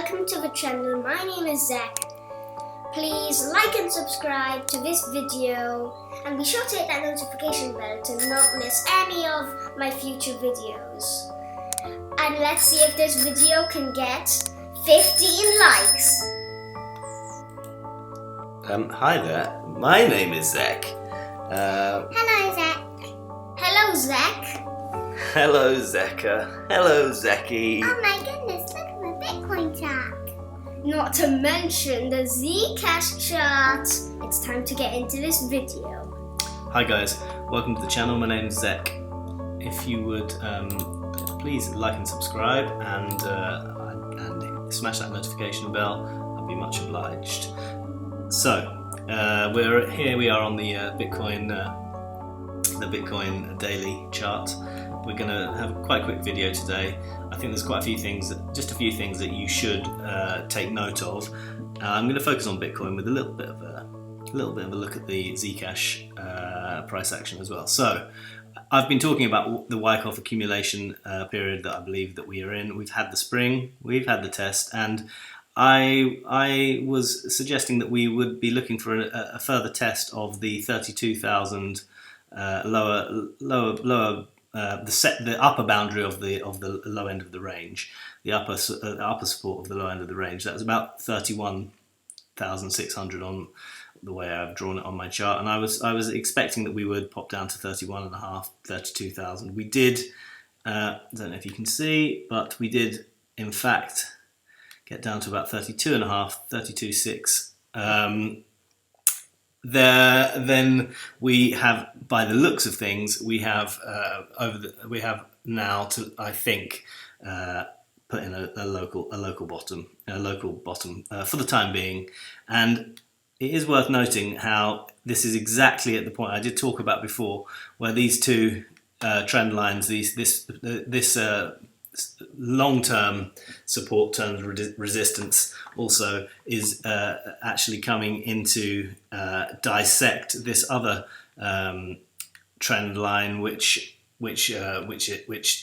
welcome to the channel. My name is Zach. Please like and subscribe to this video and be sure to hit that notification bell to not miss any of my future videos. And let's see if this video can get 15 likes. Hi there, my name is Zach. Hello Zach. Hello Zach. Hello Zecca. Hello Zeki. Oh my goodness, look at my Bitcoin chart. Not to mention the ZCash chart. It's time to get into this video. Hi guys, welcome to the channel. My name is Zach. If you would please like and subscribe and smash that notification bell, I'd be much obliged. So we are on the Bitcoin daily chart. We're going to have quite a quick video today. I think there's quite a few things, just a few things that you should take note of. I'm going to focus on Bitcoin with a little bit of a look at the ZCash price action as well. So I've been talking about the Wykoff accumulation period that I believe that we are in. We've had the spring, we've had the test, and I was suggesting that we would be looking for a further test of the 32,000 the upper boundary of the low end of the range, the upper support of the low end of the range. That was about 31,600 on the way I've drawn it on my chart, and I was expecting that we would pop down to 31.5, 32,000. We did. I don't know if you can see, but we did in fact get down to about 32.5, 32.6. Then we have, by the looks of things, we have now to, I think, put in a local bottom for the time being. And it is worth noting how this is exactly at the point I did talk about before, where these two trend lines, this long-term support turns resistance also is actually coming into dissect this other trend line, which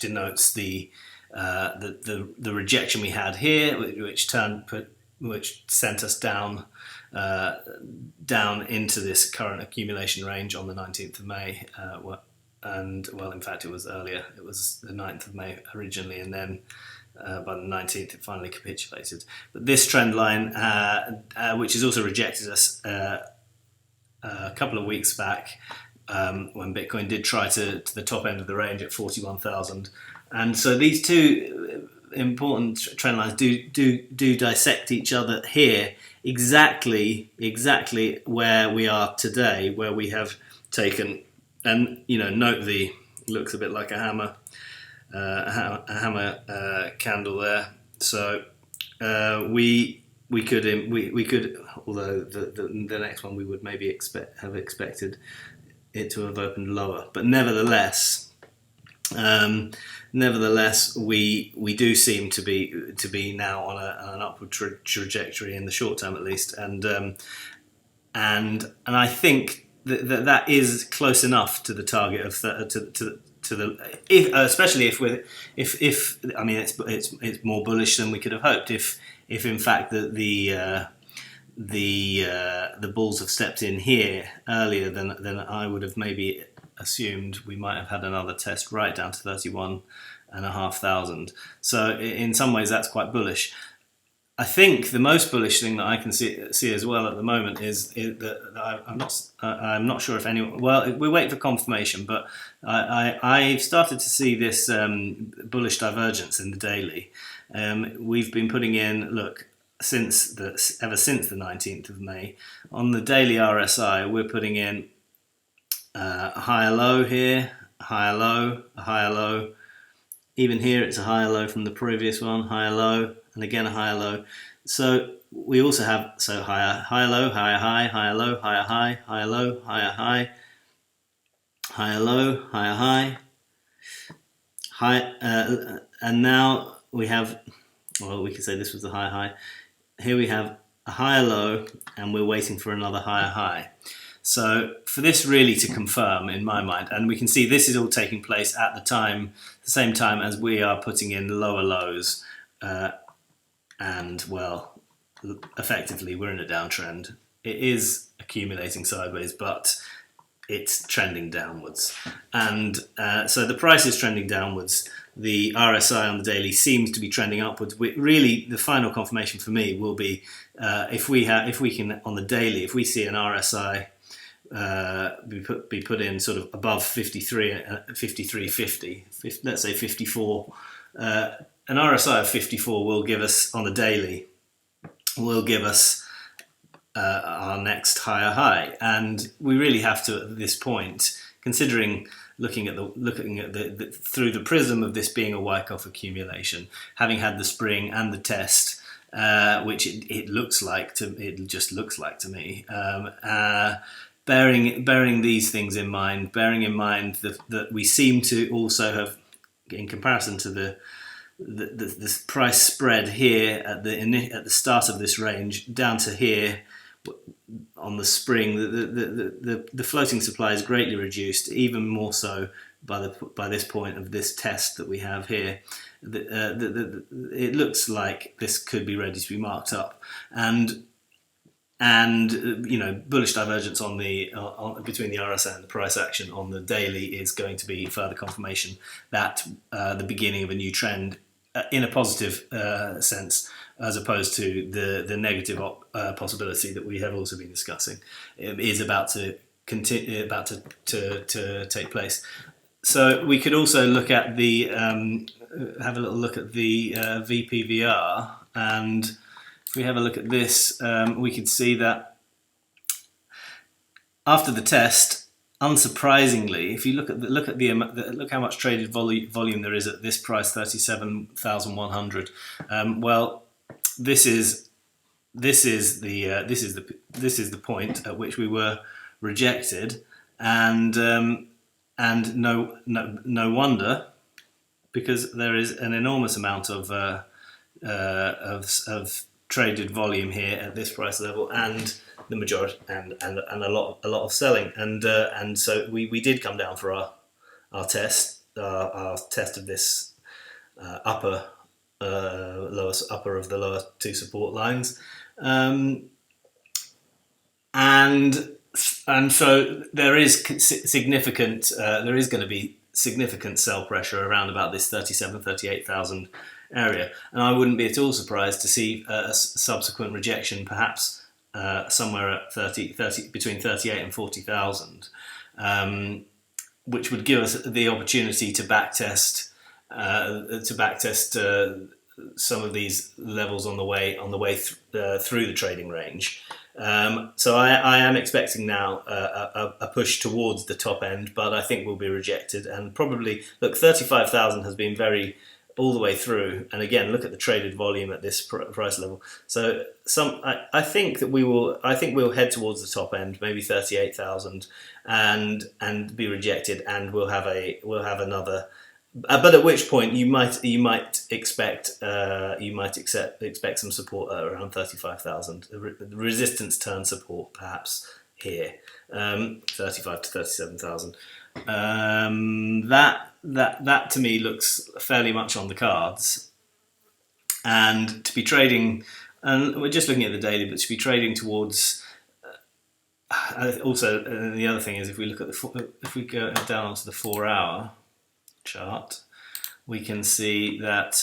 denotes the rejection we had here, which sent us down into this current accumulation range on the 19th of May. And well, in fact, it was earlier. It was the 9th of May originally, and then by the 19th, it finally capitulated. But this trend line, which has also rejected us a couple of weeks back, when Bitcoin did try to the top end of the range at 41,000, and so these two important trend lines do dissect each other here, exactly where we are today, where we have taken. And note looks a bit like a hammer candle there. So we could, although the next one we would maybe have expected it to have opened lower, but nevertheless, we do seem to be now on an upward trajectory in the short term at least, and I think that is close enough to the target of especially if I mean it's more bullish than we could have hoped if in fact the bulls have stepped in here earlier than I would have maybe assumed. We might have had another test right down to 31,500. So in some ways that's quite bullish. I think the most bullish thing that I can see as well at the moment is that I'm not sure if anyone. Well, we wait for confirmation, but I've started to see this bullish divergence in the daily. We've been putting in ever since the 19th of May on the daily RSI. We're putting in a higher low here, a higher low, a higher low. Even here, it's a higher low from the previous one, higher low. And again a higher low. So we also have higher low, higher high, higher low, higher high, higher low, higher high, higher low, higher high, and now we have, well, we could say this was the higher high. Here we have a higher low, and we're waiting for another higher high. So for this really to confirm in my mind, and we can see this is all taking place at the same time as we are putting in lower lows and well, effectively we're in a downtrend. It is accumulating sideways, but it's trending downwards, and so the price is trending downwards. The RSI on the daily seems to be trending upwards. Really, the final confirmation for me will be if we can on the daily, if we see an RSI be put in sort of above 53.50, let's say 54. An RSI of 54 will give us on the daily our next higher high, and we really have to at this point, considering looking at the through the prism of this being a Wykoff accumulation, having had the spring and the test, which it just looks like to me. Bearing these things in mind, bearing in mind that we seem to also have, in comparison to the price spread here at the start of this range down to here on the spring, the floating supply is greatly reduced, even more so by this point of this test that we have here. It looks like this could be ready to be marked up, and bullish divergence on between the RSI and the price action on the daily is going to be further confirmation that the beginning of a new trend in a positive sense, as opposed to the negative possibility that we have also been discussing, is about to continue, to take place. So we could also look at have a little look at the VPVR, and if we have a look at this, we could see that after the test, unsurprisingly, if you look how much traded volume there is at this price, 37,100. Well, this is the point at which we were rejected, and no wonder, because there is an enormous amount of traded volume here at this price level, and the majority and a lot of selling, and so we did come down for our test of this upper of the lower two support lines, and so there is significant there is going to be significant sell pressure around about this 38,000 area, and I wouldn't be at all surprised to see a subsequent rejection, perhaps somewhere at between 38 and 40,000, which would give us the opportunity to backtest some of these levels on the way through the trading range. So I am expecting now a push towards the top end, but I think we'll be rejected, and probably, look, 35,000 has been very all the way through, and again, look at the traded volume at this price level. So I think we'll head towards the top end, maybe 38,000, and be rejected, and we'll have another. But at which point you might expect some support around 35,000. The resistance turn support perhaps here, 35 to 37,000. That to me looks fairly much on the cards, and to be trading, and we're just looking at the daily, but to be trading towards. Also, the other thing is, if we look at if we go down onto the 4-hour chart, we can see that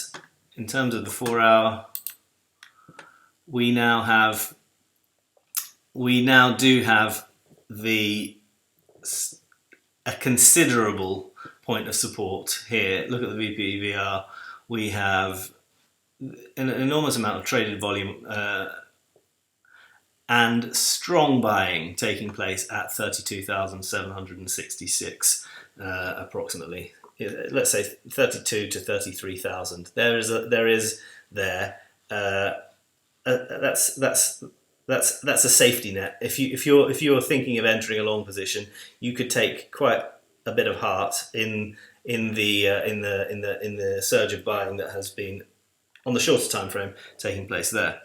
in terms of the 4-hour, we now do have a considerable point of support here. Look at the VPVR. We have an enormous amount of traded volume and strong buying taking place at 32,766 approximately. Let's say 32 to 33,000. That's a safety net. If you're thinking of entering a long position, you could take quite a bit of heart in the surge of buying that has been on the shorter time frame taking place there.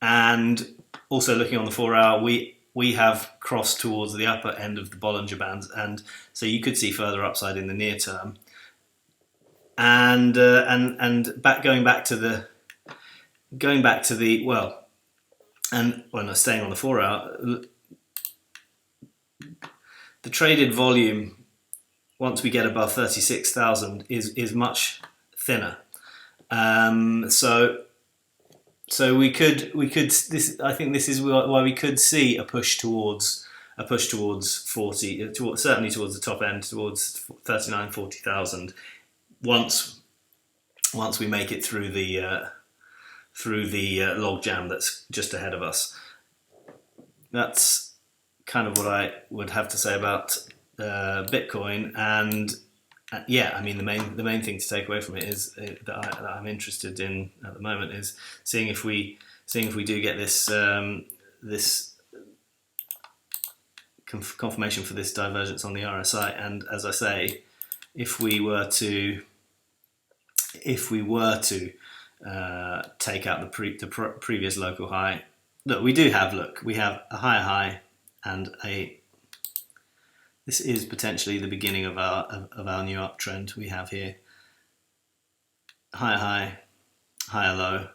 And also looking on the 4-hour, we have crossed towards the upper end of the Bollinger Bands, and so you could see further upside in the near term. And going back to the going back to the staying on the 4 hour, the traded volume once we get above 36,000 is much thinner. So we could this. I think this is why we could see a push towards 40, certainly towards the top end, towards 40,000 once we make it through the log jam that's just ahead of us. That's kind of what I would have to say about Bitcoin. And yeah, I mean the main thing to take away from it is that I'm interested in at the moment is seeing if we do get this confirmation for this divergence on the RSI. And as I say, if we were to take out the previous local high, we have a higher high and this is potentially the beginning of our new uptrend. We have here higher high, higher low.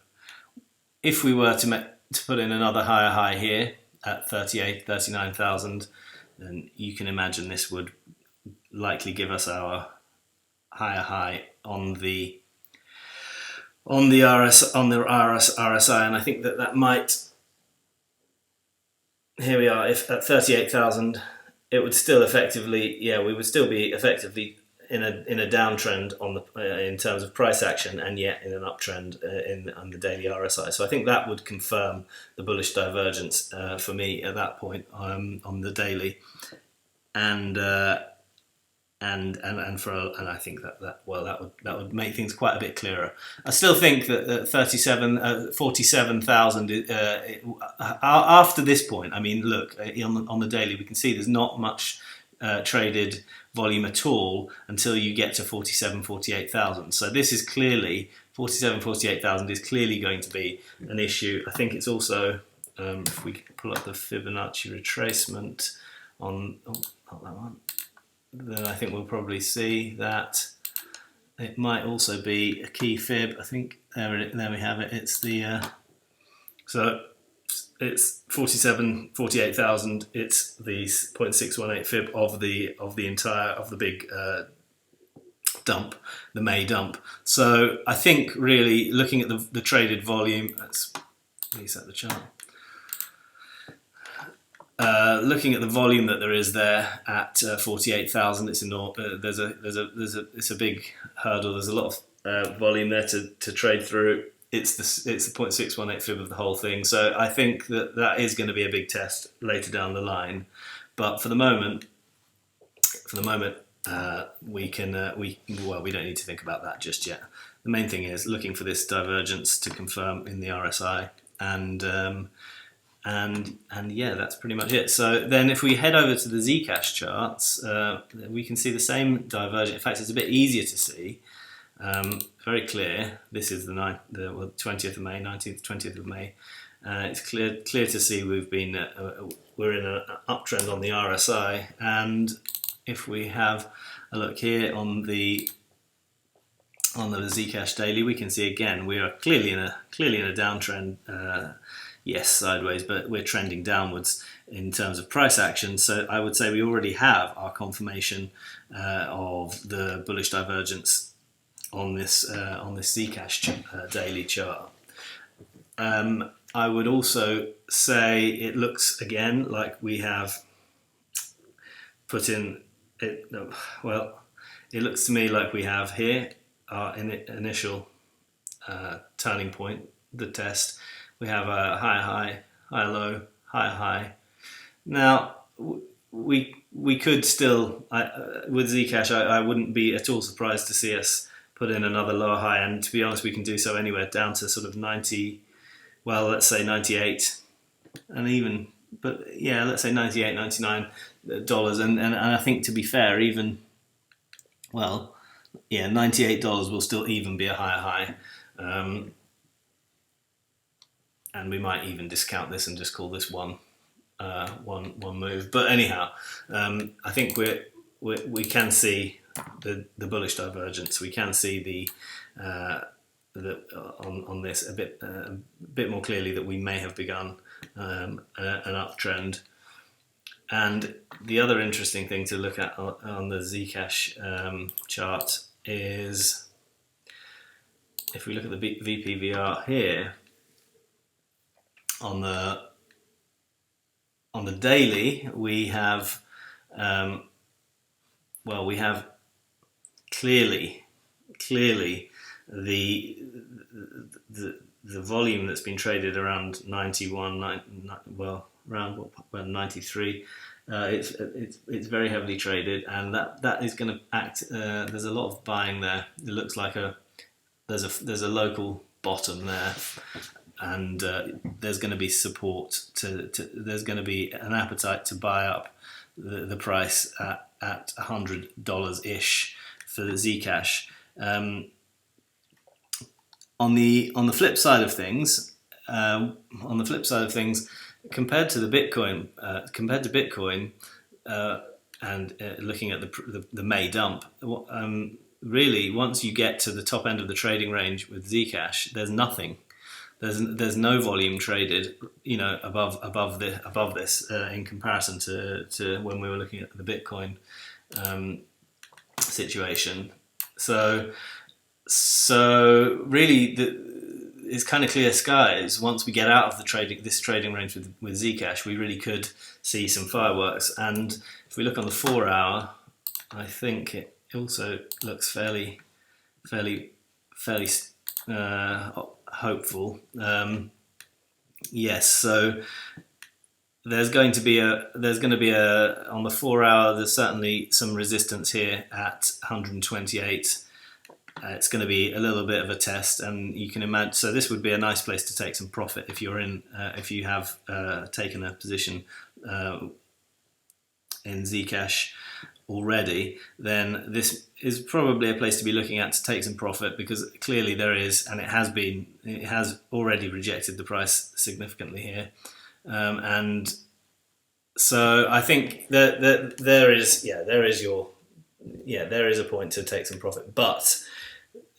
If we were to put in another higher high here at 39,000, then you can imagine this would likely give us our higher high on the RSI, and I think that might. Here we are. If at 38,000, it would still effectively, we would still be effectively in a downtrend in terms of price action, and yet in an uptrend on the daily RSI. So I think that would confirm the bullish divergence for me at that point on the daily, and I think that would make things quite a bit clearer. I still think that 47,000 after this point. I mean, look on the daily, we can see there's not much traded volume at all until you get to 48,000. So this is clearly 48,000 is clearly going to be an issue. I think it's also if we pull up the Fibonacci retracement on not that one, then I think we'll probably see that it might also be a key fib. I think there we have it. It's the so it's 48,000. It's the 0.618 fib of the big dump, the May dump. So I think really looking at the traded volume. Let's reset the chart. Looking at the volume that there is there at 48,000, it's it's a big hurdle. There's a lot of volume there to trade through. It's the 0.618 fib of the whole thing. So I think that is going to be a big test later down the line. But for the moment, we don't need to think about that just yet. The main thing is looking for this divergence to confirm in the RSI, and yeah, that's pretty much it. So then if we head over to the ZCash charts, we can see the same divergence. In fact, it's a bit easier to see. Very clear. This is the 20th of May, 19th, 20th of May. It's clear to see we're in an uptrend on the RSI, and if we have a look here on the ZCash daily, we can see again we are clearly in a downtrend. Yes, sideways, but we're trending downwards in terms of price action. So I would say we already have our confirmation of the bullish divergence on this ZCash daily chart. I would also say it looks again like we have put in it. Well, it looks to me like we have here our initial turning point, the test. We have a higher high, higher low, higher high. Now, we could still, with ZCash, I wouldn't be at all surprised to see us put in another lower high. And to be honest, we can do so anywhere down to sort of 90, well, let's say 98, and even, but yeah, let's say 98, $99. And I think to be fair, even, well, yeah, $98 will still even be a higher high. And we might even discount this and just call this one move. But anyhow, I think we can see the bullish divergence. We can see on this a bit more clearly that we may have begun an uptrend. And the other interesting thing to look at on the ZCash chart is if we look at the VPVR here on the daily, we have we have clearly the volume that's been traded around 93. It's very heavily traded, and that is going to act. There's a lot of buying there. It looks like there's a local bottom there, and there's going to be support there's going to be an appetite to buy up the price at $100 ish for the ZCash. On the flip side of things, compared to Bitcoin, and looking at the May dump, really once you get to the top end of the trading range with ZCash, there's nothing. There's no volume traded, above this in comparison to when we were looking at the Bitcoin situation. So really, it's kind of clear skies. Once we get out of this trading range with ZCash, we really could see some fireworks. And if we look on the 4 hour, I think it also looks fairly hopeful. Yes, so there's going to be on the 4 hour. There's certainly some resistance here at 128. It's going to be a little bit of a test, and you can imagine. So this would be a nice place to take some profit if you're in. If you have taken a position in ZCash already, then this is probably a place to be looking at to take some profit, because clearly there is, and it has already rejected the price significantly here, and so I think that there is a point to take some profit. But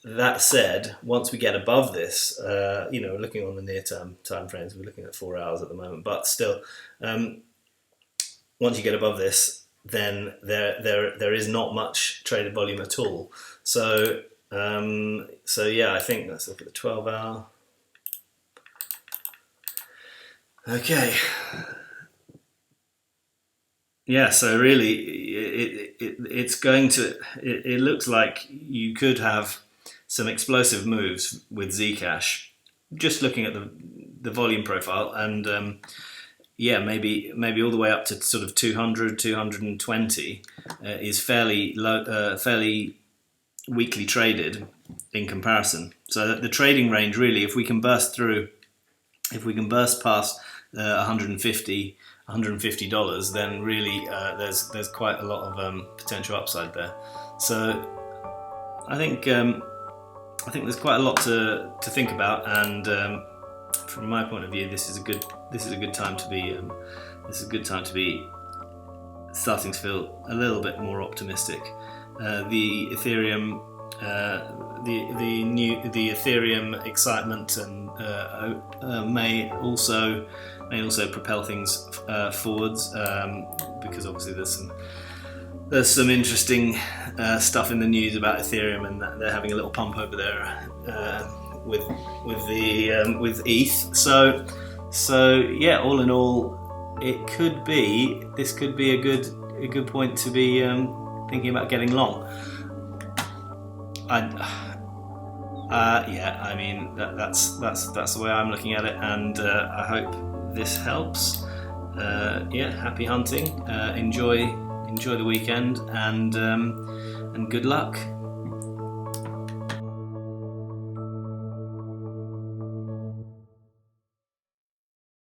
that said, once we get above this, looking on the near-term time frames, we're looking at 4 hours at the moment, but still, once you get above this, then there is not much traded volume at all. So yeah, I think let's look at the 12 hour. Okay. Yeah, so really, it looks like you could have some explosive moves with ZCash, just looking at the volume profile, and maybe all the way up to sort of 200, 220 is fairly low, fairly weakly traded in comparison. So the trading range, really, if we can burst past $150, then really there's quite a lot of potential upside there. So I think there's quite a lot to think about, and from my point of view, this is a good time to be starting to feel a little bit more optimistic. The Ethereum the Ethereum excitement and may also propel things forwards, because obviously there's some interesting stuff in the news about Ethereum, and that they're having a little pump over there with ETH. So yeah, all in all, this could be a good point to be thinking about getting long. I mean that's the way I'm looking at it, and I hope this helps. Happy hunting. Enjoy the weekend, and good luck.